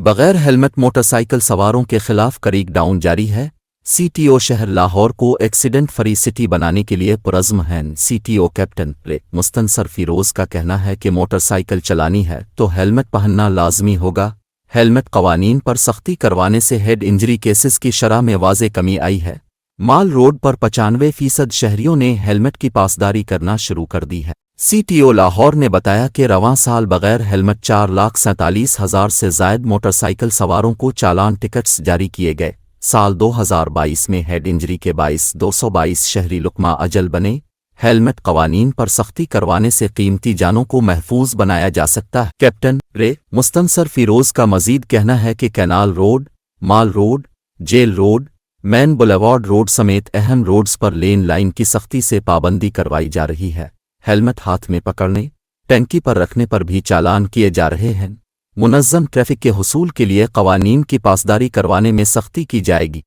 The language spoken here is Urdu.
بغیر ہیلمٹ موٹر سائیکل سواروں کے خلاف کریک ڈاؤن جاری ہے۔ سی ٹی او شہر لاہور کو ایکسیڈنٹ فری سٹی بنانے کے لیے پرعزم ہیں۔ C T O captain Mustansir Feroz کا کہنا ہے کہ موٹر سائیکل چلانی ہے تو ہیلمٹ پہننا لازمی ہوگا۔ ہیلمٹ قوانین پر سختی کروانے سے ہیڈ انجری کیسز کی شرح میں واضح کمی آئی ہے۔ مال روڈ پر 95% شہریوں نے ہیلمٹ کی پاسداری کرنا شروع کر دی ہے۔ سی ٹی او لاہور نے بتایا کہ رواں سال بغیر ہیلمٹ 4,47,000 سے زائد موٹر سائیکل سواروں کو چالان ٹکٹس جاری کیے گئے۔ سال 2022 میں ہیڈ انجری کے باعث 222 شہری لقمہ اجل بنے۔ ہیلمٹ قوانین پر سختی کروانے سے قیمتی جانوں کو محفوظ بنایا جا سکتا ہے۔ کیپٹن مستنصر فیروز کا مزید کہنا ہے کہ کینال روڈ، مال روڈ، جیل روڈ، مین بلیوارڈ روڈ سمیت اہم روڈز پر لین لائن کی سختی سے پابندی کروائی جا رہی ہے۔ ہیلمٹ ہاتھ میں پکڑنے، ٹینکی پر رکھنے پر بھی چالان کیے جا رہے ہیں۔ منظم ٹریفک کے حصول کے لیے قوانین کی پاسداری کروانے میں سختی کی جائے گی۔